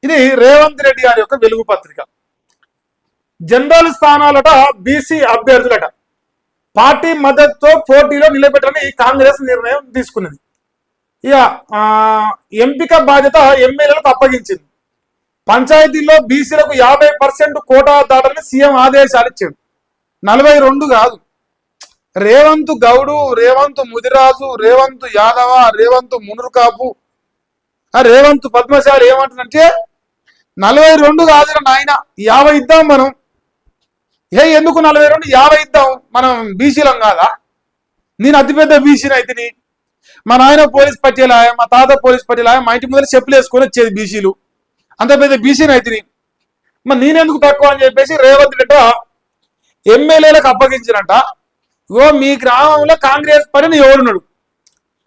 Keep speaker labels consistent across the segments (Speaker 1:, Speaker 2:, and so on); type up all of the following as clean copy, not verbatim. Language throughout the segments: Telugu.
Speaker 1: ఇది రేవంత్ రెడ్డి గారి యొక్క వెలుగు పత్రిక. జనరల్ స్థానాలట బీసీ అభ్యర్థులట పార్టీ మద్దతుతో పోటీలో నిలబెట్టని కాంగ్రెస్ నిర్ణయం తీసుకున్నది. ఇక ఎంపిక బాధ్యత ఎమ్మెల్యేలకు అప్పగించింది. పంచాయతీల్లో బీసీలకు 50% కోటా దాటని సీఎం ఆదేశాలు ఇచ్చాడు. 42 కాదు. రేవంత్ గౌడు, రేవంత్ ముదిరాజు, రేవంత్ యాదవ, రేవంత్ మునురుకాపు, రేవంత్ పద్మశాలి ఏమంటుందంటే 42 కాదు నాయన, 50 ఇద్దాం మనం. ఎందుకు 42? 50 ఇద్దాం, మనం బీసీలం కాదా? నేను అతిపెద్ద బీసీని అయితేని, మా నాయన పోలీస్ పట్టేలాయ, మా తాత పోలీస్ పట్టేలాయ, మా ఇంటి ముందర చెప్పులు వేసుకొని వచ్చేది బీసీలు, అంత పెద్ద బీసీని అయితేని, మరి నేనెందుకు తక్కువ అని చెప్పేసి రేవంత్ రెడ్డి ఎమ్మెల్యేలకు అప్పగించినట్ట. మీ గ్రామంలో కాంగ్రెస్ పని ఎవడున్నాడు,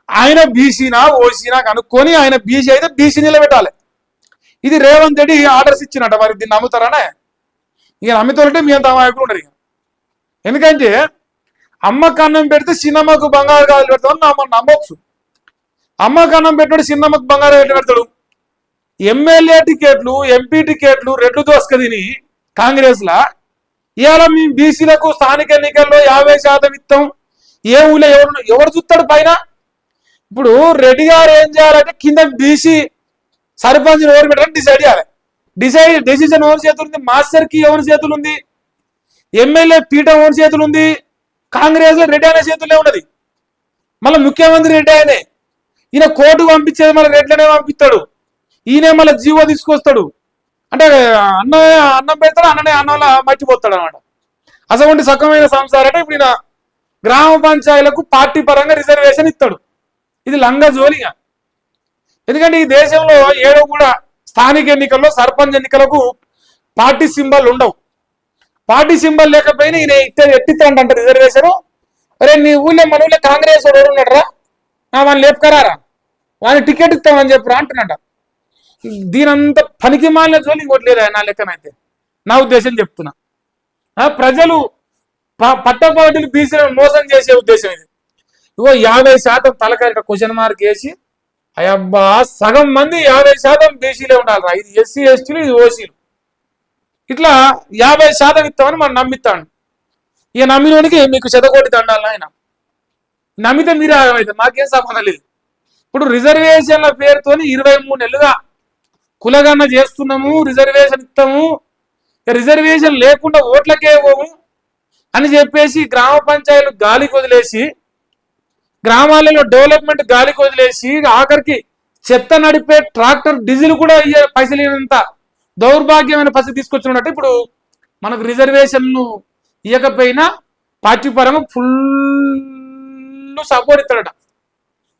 Speaker 1: ఆయన బీసీనా ఓసీనా కనుక్కొని ఆయన బీసీ అయితే బీసీ నిలబెట్టాలి. ఇది రేవంత్ రెడ్డి ఆర్డర్స్ ఇచ్చినట్ట. మరి దీన్ని నమ్ముతారానే? ఇక నమ్ముతారంటే మీ అంత అమాయకులు ఉండరు. ఇక ఎందుకంటే అమ్మకు అన్నం పెడితే చిన్నమ్మకు బంగారు కాదు పెడతామని నమ్మొచ్చు. అమ్మకు అన్నం పెట్టాడు, చిన్నమ్మకు బంగారు పెడతాడు. ఎమ్మెల్యే టికెట్లు, ఎంపీ టికెట్లు రెడ్లు దోసుక తిని కాంగ్రెస్ లా ఇవాళ మేము బీసీలకు స్థానిక ఎన్నికల్లో 50% ఇస్తాం. ఏ ఊళ్ళో ఎవరు చూస్తాడు పైన? ఇప్పుడు రెడ్డి గారు ఏం చేయాలంటే కింద బీసీ సర్పంచ్ ఎవరు పెట్టాలని డిసైడ్ చేయాలి. డెసిషన్ ఎవరి చేతులు ఉంది? మాస్టర్ కి ఎవరి చేతులు ఉంది? ఎమ్మెల్యే పీఠం ఎవరి చేతులు ఉంది? కాంగ్రెస్ లో రెడ్డి అనే చేతుల్లో ఉన్నది. మళ్ళీ ముఖ్యమంత్రి రెడ్డి ఆయనే. ఈయన కోర్టుకు పంపించేది మళ్ళీ రెడ్లనే పంపిస్తాడు. ఈయనే మళ్ళీ జీవో తీసుకొస్తాడు. అంటే అన్నం పెడతాడు, అన్నంలో మర్చిపోతాడు అనమాట. అసలు సక్కమైన సంసారం అంటే ఇప్పుడు ఈయన గ్రామ పంచాయతీలకు పార్టీ పరంగా రిజర్వేషన్ ఇస్తాడు. ఇది లంగా జోలిగా. ఎందుకంటే ఈ దేశంలో ఏడో కూడా స్థానిక ఎన్నికల్లో సర్పంచ్ ఎన్నికలకు పార్టీ సింబల్ ఉండవు. పార్టీ సింబల్ లేకపోయినా ఈయన ఎట్టిస్తాడంట రిజర్వేషన్. అరే నీ ఊళ్ళో మన ఊళ్ళో కాంగ్రెస్ వాడు ఉన్నాడరా, వాడిని లేపుకరారా, వాడిని టికెట్ ఇస్తామని చెప్పరా అంటున్నట. దీనంతా పనికి మాలిన జోలి ఇంకోటి లేదా నా లెక్కనైతే, నా ఉద్దేశం చెప్తున్నా. ప్రజలు పట్టపాటిని బీసీలను మోసం చేసే ఉద్దేశం ఇది. 50% తలకాయ క్వశ్చన్ మార్క్ వేసి అయ్యబ్బా సగం మంది 50% బీసీలే ఉండాలిరా, ఇది ఎస్సీ ఎస్టీలు, ఇది ఓసీలు, ఇట్లా 50% ఇస్తామని మనం నమ్మిస్తాను. ఇక నమ్మినోనికి మీకు శతకోటి దండాలి. ఆయన నమ్మితే మీరే ఆగమైతే మాకేం సంబంధం లేదు. ఇప్పుడు రిజర్వేషన్ల పేరుతో 23 నెలలుగా కులగన్న చేస్తున్నాము, రిజర్వేషన్ ఇస్తాము, రిజర్వేషన్ లేకుండా ఓట్లకే పోము అని చెప్పేసి గ్రామ పంచాయతీలు గాలికి వదిలేసి, గ్రామాలలో డెవలప్మెంట్ గాలికి వదిలేసి, ఆఖరికి చెత్త నడిపే ట్రాక్టర్ డీజిల్ కూడా పైసలు ఇవ్వనంత దౌర్భాగ్యమైన పరిస్థితి తీసుకొచ్చినట్టు. ఇప్పుడు మనకు రిజర్వేషన్ను ఇవ్వకపోయినా పార్టీ పరంగా ఫుల్ సపోర్ట్ ఇస్తాడట.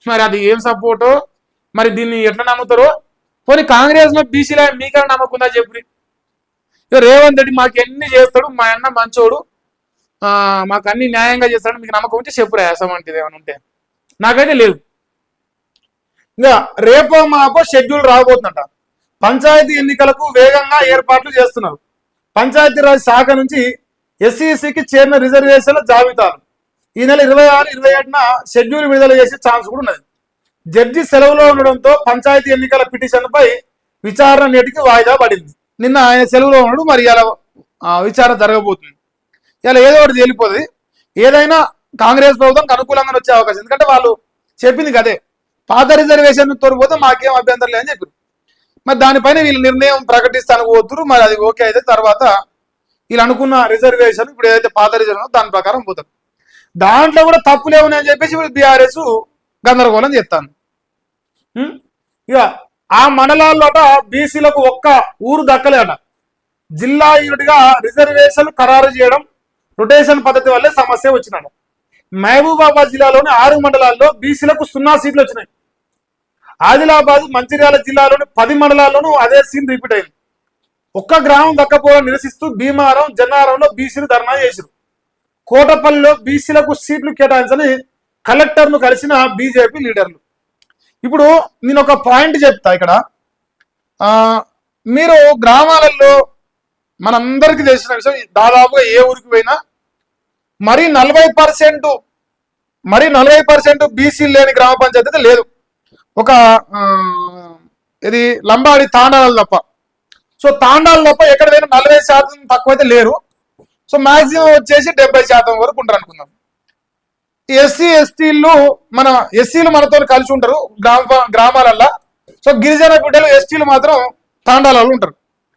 Speaker 1: మరి అది ఏం సపోర్టో, మరి దీన్ని ఎట్లా నమ్ముతారో. పోనీ కాంగ్రెస్ లో బీసీలో మీకన్నా నమ్మకుందా చెప్పి. రేవంత్ రెడ్డి మాకు ఎన్ని చేస్తాడు, మా అన్న మంచోడు, మాకు అన్ని న్యాయంగా చేస్తాడు, మీకు నమ్మకం ఉంటే చెప్పురా అసమంటిది ఏమైనా ఉంటే. నాకైతే లేదు. ఇంకా రేపో మాపో షెడ్యూల్ రాబోతుందంట. పంచాయతీ ఎన్నికలకు వేగంగా ఏర్పాట్లు చేస్తున్నారు. పంచాయతీరాజ్ శాఖ నుంచి ఎస్సీసీకి చేరిన రిజర్వేషన్ల జాబితాలు ఈ నెల 26, 27న షెడ్యూల్ విడుదల చేసే ఛాన్స్ కూడా ఉన్నది. జడ్జి సెలవులో ఉండడంతో పంచాయతీ ఎన్నికల పిటిషన్పై విచారణ నేటికి వాయిదా పడింది. నిన్న ఆయన సెలవులో ఉన్నాడు, మరి ఇలా విచారణ జరగబోతుంది. ఇలా ఏదో ఒకటి తేలిపోతుంది. ఏదైనా కాంగ్రెస్ ప్రభుత్వంకి అనుకూలంగా వచ్చే అవకాశం. ఎందుకంటే వాళ్ళు చెప్పింది కదే, పాత రిజర్వేషన్ తోడిపోతే మాకేం అభ్యంతరం లేదని చెప్పారు. మరి దానిపైన వీళ్ళు నిర్ణయం ప్రకటిస్తానికి పోతురు. మరి అది ఓకే అయితే తర్వాత వీళ్ళు అనుకున్న రిజర్వేషన్ ఇప్పుడు ఏదైతే పాత రిజర్వేషన్ దాని ప్రకారం పోతారు. దాంట్లో కూడా తప్పులే ఉన్నాయని చెప్పేసి ఇప్పుడు బీఆర్ఎస్ గందరగోళం చేస్తాను. ఇక ఆ మండలాల్లో బీసీలకు ఒక్క ఊరు దక్కలేట. జిల్లా యూనిట్గా రిజర్వేషన్ ఖరారు చేయడం రొటేషన్ పద్ధతి వల్లే సమస్య వచ్చినాడు. మహబూబాబాద్ జిల్లాలోని 6 మండలాల్లో బీసీలకు 0 సీట్లు వచ్చినాయి. ఆదిలాబాద్, మంచిర్యాల జిల్లాలోని 10 మండలాల్లోనూ అదే సీన్ రిపీట్ అయింది. ఒక్క గ్రామం దక్కపోవడం నిరసిస్తూ భీమారం, జన్నారంలో బీసీలు ధర్నా చేశారు. కోటపల్లిలో బీసీలకు సీట్లు కేటాయించని కలెక్టర్ను కలిసిన బీజేపీ లీడర్లు. ఇప్పుడు నేను ఒక పాయింట్ చెప్తా ఇక్కడ. మీరు గ్రామాలలో మనందరికీ తెలిసిన విషయం, దాదాపుగా ఏ ఊరికి పోయినా మరి 40% బీసీలు లేని గ్రామ పంచాయతీ లేదు. ఒక ఇది లంబాడి తాండాలు తప్ప సో తాండాల లోపల ఎక్కడైనా 40% తక్కువైతే లేరు. సో మాక్సిమం వచ్చేసి 70% వరకు ఉంటారు అనుకుందాం. ఎస్సీ ఎస్టీలు మన ఎస్సీలు మనతో కలిసి ఉంటారు గ్రామాలల్లో. సో గిరిజన బిడ్డలు ఎస్టీలు మాత్రం తాండాలలో ఉంటారు.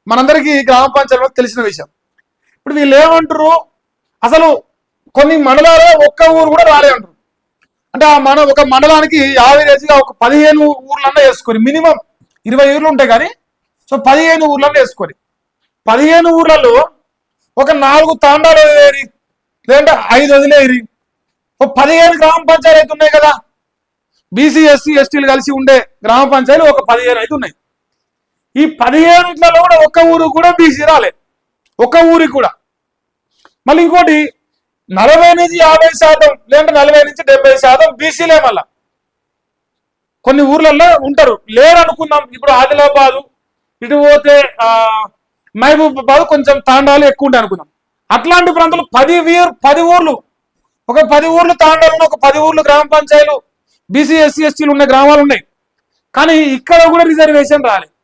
Speaker 1: మనందరికీ గ్రామ పంచాయతీలో తెలిసిన విషయం. ఇప్పుడు వీళ్ళు ఏమంటారు, అసలు కొన్ని మండలాలు ఒక్క ఊరు కూడా రాలే అంటారు. అంటే ఒక మండలానికి యావరేజ్గా ఒక 15 ఊర్లన్నా వేసుకొని, మినిమం 20 ఊర్లు ఉంటాయి కానీ సో 15 ఊర్లన్నా వేసుకొని, 15 ఊర్లలో ఒక 4 తాండాలు ఏరి లేదంటే 5 వదిలేరి 15 గ్రామ పంచాయతీలు అయితే ఉన్నాయి కదా. బీసీ ఎస్సీ ఎస్టీలు కలిసి ఉండే గ్రామ పంచాయతీలు ఒక 15 అయితే ఉన్నాయి. ఈ 15 కూడా ఒక్క ఊరు కూడా బీసీ రాలే, ఒక్క ఊరికి కూడా. మళ్ళీ ఇంకోటి 40 నుంచి 50% లేదంటే 40 నుంచి 70% బీసీలే. మళ్ళా కొన్ని ఊర్లలో ఉంటారు, లేరు అనుకుందాం. ఇప్పుడు ఆదిలాబాదు ఇటు పోతే మహబూబాబాద్ కొంచెం తాండాలు ఎక్కువ ఉంటాయి అనుకుందాం. అట్లాంటి ప్రాంతాలు 10 ఊర్లు, ఒక 10 ఊర్లు తాండాలు, ఒక 10 ఊర్లు గ్రామ పంచాయతీలు బీసీ ఎస్సీ ఎస్టీలు ఉన్న గ్రామాలు ఉన్నాయి. కానీ ఇక్కడ కూడా రిజర్వేషన్ రాలేదు.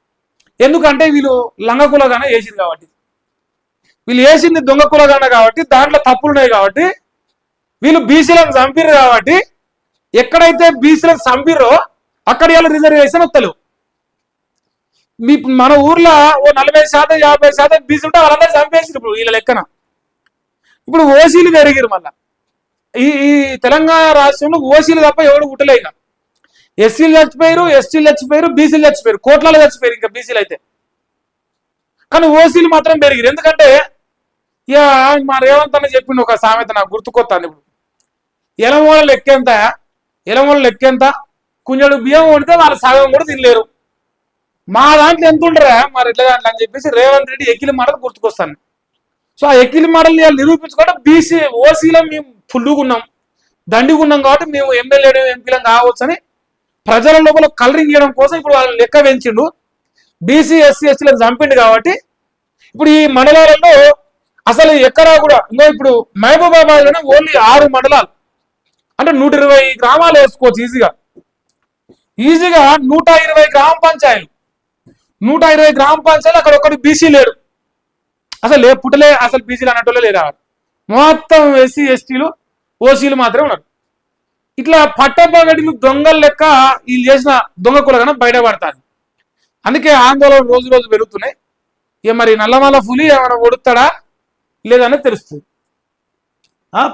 Speaker 1: ఎందుకంటే వీళ్ళు లంగ కులగానే వేసింది కాబట్టి, వీళ్ళు వేసింది దొంగ కులగాన కాబట్టి, దాంట్లో తప్పులు ఉన్నాయి కాబట్టి, వీళ్ళు బీసీలను చంపిర్రు కాబట్టి, ఎక్కడైతే బీసీలను చంపిర్రో అక్కడ వీళ్ళు రిజర్వేషన్ వస్తలేవు. మన ఊర్లో ఓ 40% 50% బీసీ ఉంటే వాళ్ళందరూ చంపేసారు ఇప్పుడు వీళ్ళ లెక్కన. ఇప్పుడు ఓసీలు పెరిగిరు. మళ్ళా ఈ తెలంగాణ రాష్ట్రంలో ఓసీలు తప్ప ఎవరు పుట్టలే. ఇక ఎస్సీలు చచ్చిపోయారు, ఎస్టీలు చచ్చిపోయారు, బీసీలు చచ్చిపోయారు, కోట్లలో చచ్చిపోయారు ఇంకా బీసీలు అయితే. కానీ ఓసీలు మాత్రం పెరిగిరు. ఎందుకంటే ఇక మా రేవంత్ అన్న చెప్పిండు ఒక సామెత, నాకు గుర్తుకొస్తాను ఇప్పుడు. ఎలమూల లెక్కెంత కొంచెడు బియ్యం కొడితే వాళ్ళు సగం కూడా తినలేరు, మా దాంట్లో ఎంత ఉండరా మరి ఎట్లా దాంట్లో అని చెప్పేసి రేవంత్ రెడ్డి ఎక్కిలి మాటలు గుర్తుకొస్తాను. సో ఆ ఎక్కిలి మాటలు నిరూపించుకుంటే బీసీ ఓసీలో మేము ఫుల్లుగున్నాం, దండిగున్నాం కాబట్టి మేము ఎమ్మెల్యే ఎంపీలం కావచ్చు అని ప్రజల లోపల కలరింగ్ చేయడం కోసం ఇప్పుడు వాళ్ళని లెక్క పెంచిండు. బీసీ ఎస్సీ ఎస్టీలను చంపిండు కాబట్టి ఇప్పుడు ఈ మండలాలలో అసలు ఎక్కడా కూడా ఇంకో ఇప్పుడు మహబూబాబాద్లోనే ఓన్లీ 6 మండలాలు, అంటే 120 గ్రామాలు వేసుకోవచ్చు ఈజీగా 120 గ్రామ పంచాయతీలు, 120 గ్రామ పంచాయతీలు. అక్కడ ఒకటి బీసీ లేడు, అసలు పుట్టలే, అసలు బీసీలు అన్నట్టులే లేరు. మొత్తం ఎస్సీ ఎస్టీలు ఓసీలు మాత్రమే ఉన్నారు. ఇట్లా పట్టపగడిని దొంగల లెక్క వీళ్ళు చేసిన దొంగ కులగానే బయటపడతారు. అందుకే ఆందోళన రోజు రోజు పెరుగుతున్నాయి. ఇక మరి నల్లమల్ల పులి ఏమైనా ఒడుతాడా లేదని తెలుస్తుంది.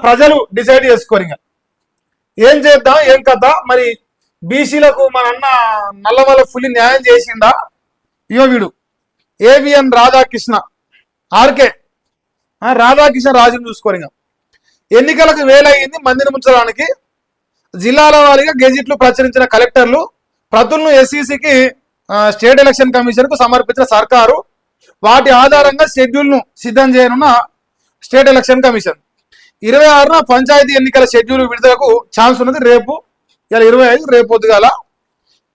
Speaker 1: ప్రజలు డిసైడ్ చేసుకోరు ఇంకా ఏం చేద్దాం ఏం కదా. మరి బీసీలకు మన అన్న నల్లమల్ల పులి న్యాయం చేసిండా? ఇయో వీడు ఏవిఎన్ రాధాకృష్ణ ఆర్కే రాధాకృష్ణ రాజును చూసుకోరు. ఇంకా ఎన్నికలకు వేలయ్యింది మందిని ముంచడానికి. జిల్లాల వారీగా గెజిట్లు ప్రచురించిన కలెక్టర్లు ప్రతులను ఎస్ఈసికి స్టేట్ ఎలక్షన్ కమిషన్ కు సమర్పించిన సర్కారు వాటి ఆధారంగా షెడ్యూల్ ను సిద్ధం చేయనున్న స్టేట్ ఎలక్షన్ కమిషన్ 26న పంచాయతీ ఎన్నికల షెడ్యూల్ విడుదలకు ఛాన్స్ ఉన్నది. రేపు ఇలా 25 రేపు పొద్దుగాల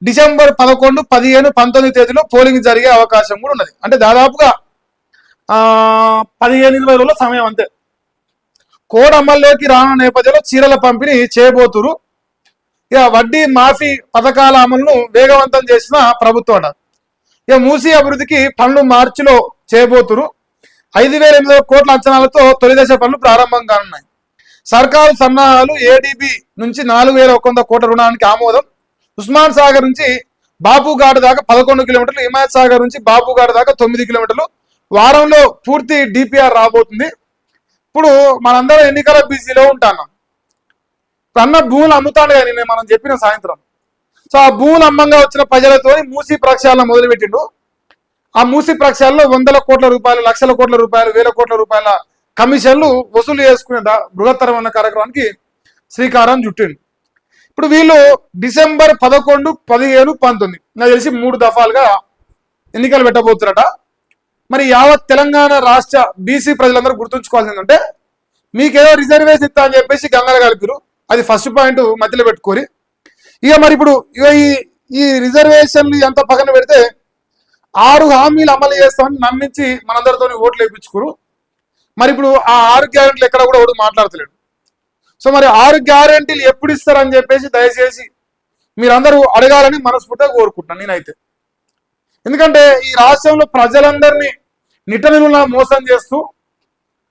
Speaker 1: డిసెంబర్ 11, 15, 19 తేదీలో పోలింగ్ జరిగే అవకాశం కూడా ఉన్నది. అంటే దాదాపుగా 15-20 రోజుల సమయం అంతే. కోడ్ అమల్లోకి రానున్న నేపథ్యంలో చీరల పంపిణీ చేయబోతురు. ఇక వడ్డీ మాఫీ పథకాల అమలును వేగవంతం చేసిన ప్రభుత్వం. ఇక మూసీ అభివృద్ధికి పనులు మార్చిలో చేయబోతురు. 5,800 కోట్ల అంచనాలతో తొలిదశ పనులు ప్రారంభం కానున్నాయి. సర్కారు సన్నాహాలు ఏడీబీ నుంచి 4,100 కోట్ల రుణానికి ఆమోదం. ఉస్మాన్ సాగర్ నుంచి బాపుఘాట్ దాకా 11 కిలోమీటర్లు, హిమాయత్ సాగర్ నుంచి బాపుఘాట్ దాకా 9 కిలోమీటర్లు. వారంలో పూర్తి డిపిఆర్ రాబోతుంది. ఇప్పుడు మనందరం ఎన్నికల బిజీలో ఉంటాను. అన్న భూములు అమ్ముతాను కానీ నేను మనం చెప్పిన సాయంత్రం. సో ఆ భూములు అమ్మంగా వచ్చిన ప్రజలతో మూసీ ప్రక్షాళన మొదలుపెట్టిండు. ఆ మూసీ ప్రక్షాళనలో 100 కోట్ల రూపాయలు, లక్షల కోట్ల రూపాయలు, 1,000 కోట్ల రూపాయల కమిషన్లు వసూలు చేసుకునే బృహత్తరమైన కార్యక్రమానికి శ్రీకారం చుట్టిండు. ఇప్పుడు వీళ్ళు డిసెంబర్ 11, 15, 19 నాకు తెలిసి 3 దఫాలుగా ఎన్నికలు పెట్టబోతున్నారట. మరి యావత్ తెలంగాణ రాష్ట్ర బీసీ ప్రజలందరూ గుర్తుంచుకోవాల్సింది ఏంటంటే, మీకేదో రిజర్వేషన్ ఇస్తా అని చెప్పేసి గంగలు కలిపిరు. అది ఫస్ట్ పాయింట్ మధ్యలో పెట్టుకోరి. ఇక మరి ఇప్పుడు ఈ రిజర్వేషన్లు ఎంత పక్కన పెడితే 6 హామీలు అమలు చేస్తామని నమ్మించి మనందరితో ఓట్లు వేయించుకోరు. మరి ఇప్పుడు ఆ 6 గ్యారెంటీలు ఎక్కడ కూడా ఒకటి మాట్లాడతలేడు. సో మరి 6 గ్యారెంటీలు ఎప్పుడు ఇస్తారని చెప్పేసి దయచేసి మీరందరూ అడగాలని మనస్ఫూర్తిగా కోరుకుంటున్నాను నేనైతే. ఎందుకంటే ఈ రాష్ట్రంలో ప్రజలందరినీ నిట్టనిలువునా మోసం చేస్తూ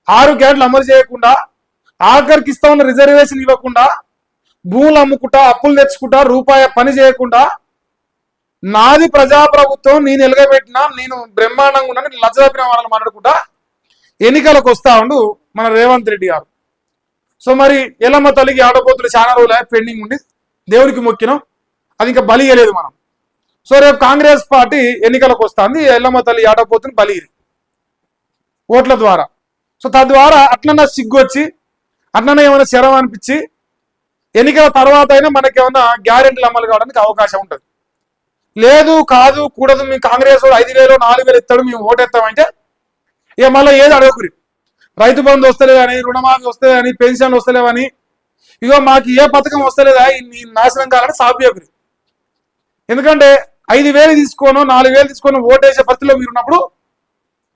Speaker 1: 6 గ్యారెంట్లు అమలు చేయకుండా, ఆఖరికి ఇస్తా ఉన్న రిజర్వేషన్ ఇవ్వకుండా, భూములు అమ్ముకుంటా, అప్పులు తెచ్చుకుంటా, రూపాయి పని చేయకుండా, నాది ప్రజాప్రభుత్వం, నేను ఎలుగబెట్టినా, నేను బ్రహ్మాండంగా ఉన్నా, లజ్జాపిన వాళ్ళని మాట్లాడుకుంటా ఎన్నికలకు వస్తా ఉండు మన రేవంత్ రెడ్డి గారు. సో మరి ఎల్లమ్మ తల్లికి ఆడపోతులు చాలా రోజులు పెండింగ్ ఉండి దేవుడికి మొక్కినాం, అది ఇంకా బలి ఇయ్యలేదు మనం. సో రేపు కాంగ్రెస్ పార్టీ ఎన్నికలకు వస్తుంది, ఎల్లమ్మ తల్లి ఆడపోతుని బలి ఓట్ల ద్వారా. సో తద్వారా అట్లన్నా సిగ్గు వచ్చి, అట్లనే ఏమైనా శరం అనిపించి ఎన్నికల తర్వాత అయినా మనకి ఏమైనా గ్యారెంటీలు అమలు కావడానికి అవకాశం ఉంటుంది. లేదు కాదు కూడదు, మీ కాంగ్రెస్ 5,000 4,000 ఇస్తాడు, మేము ఓటేస్తామంటే ఇక మళ్ళీ ఏది అడగకురి. రైతు బంధు వస్తలేదని, రుణమాఫీ వస్తలేదని, పెన్షన్లు వస్తలేవని, ఇగో మాకు ఏ పథకం వస్తలేదా నాశనం కావాలని సాధ్యకురి. ఎందుకంటే 5,000 తీసుకోను 4,000 తీసుకొని ఓటేసే పరిస్థితిలో మీరు ఉన్నప్పుడు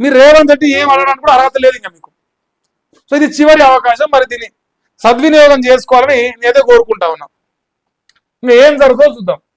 Speaker 1: మీరు రేవంత్ రెడ్డి ఏం అడగడానికి కూడా అర్హత లేదు ఇంకా మీకు. సో ఇది చివరి అవకాశం, మరి దీన్ని సద్వినియోగం చేసుకోవాలని నేనైతే కోరుకుంటా ఉన్నాం. ఇంకా ఏం జరుగుతుందో చూద్దాం.